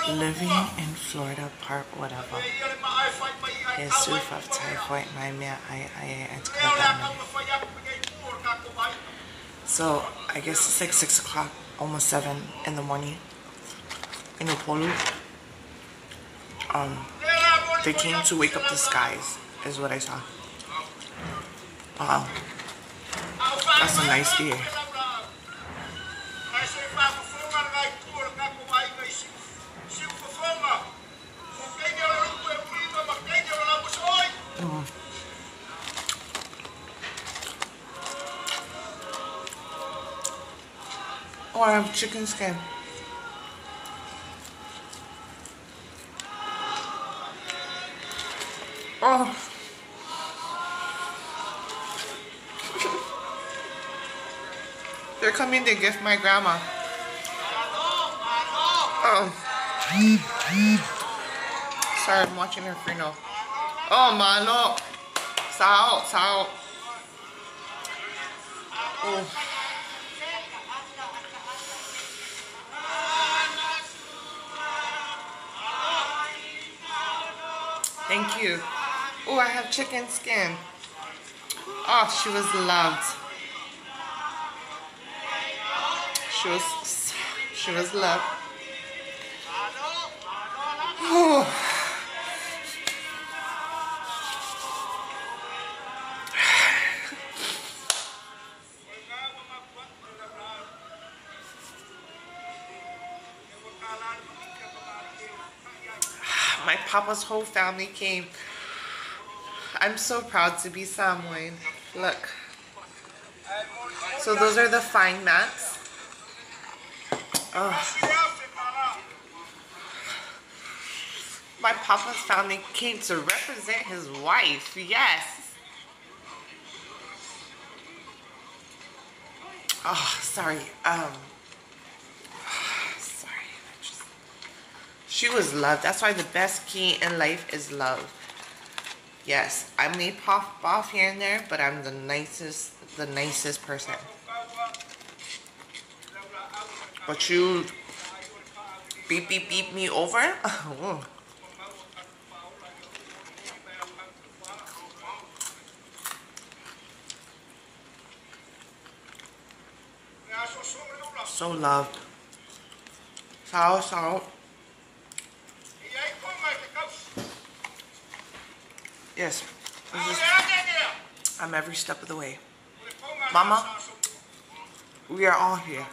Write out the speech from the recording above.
living in Florida, part whatever. Jesus of typhoid, my man, So I guess it's like 6 o'clock, almost 7 in the morning in Upolu. They came to wake up the skies, is what I saw. Wow, that's a nice day. Oh, I have chicken skin. Oh. They're coming to gift my grandma. Oh. Sorry, I'm watching her funeral. Oh, mano. Sao, sao. Oh. Thank you. Oh, I have chicken skin. Oh, she was loved. She was loved. Oh. My papa's whole family came. I'm so proud to be Samoan. Look. So those are the fine mats. Oh. My papa's family came to represent his wife. Yes. Oh, sorry. She was loved. That's why the best key in life is love. Yes, I may pop off here and there, but I'm the nicest person. But you beep me over? Oh. So loved. Sao. Yes, I'm every step of the way. Mama, we are all here.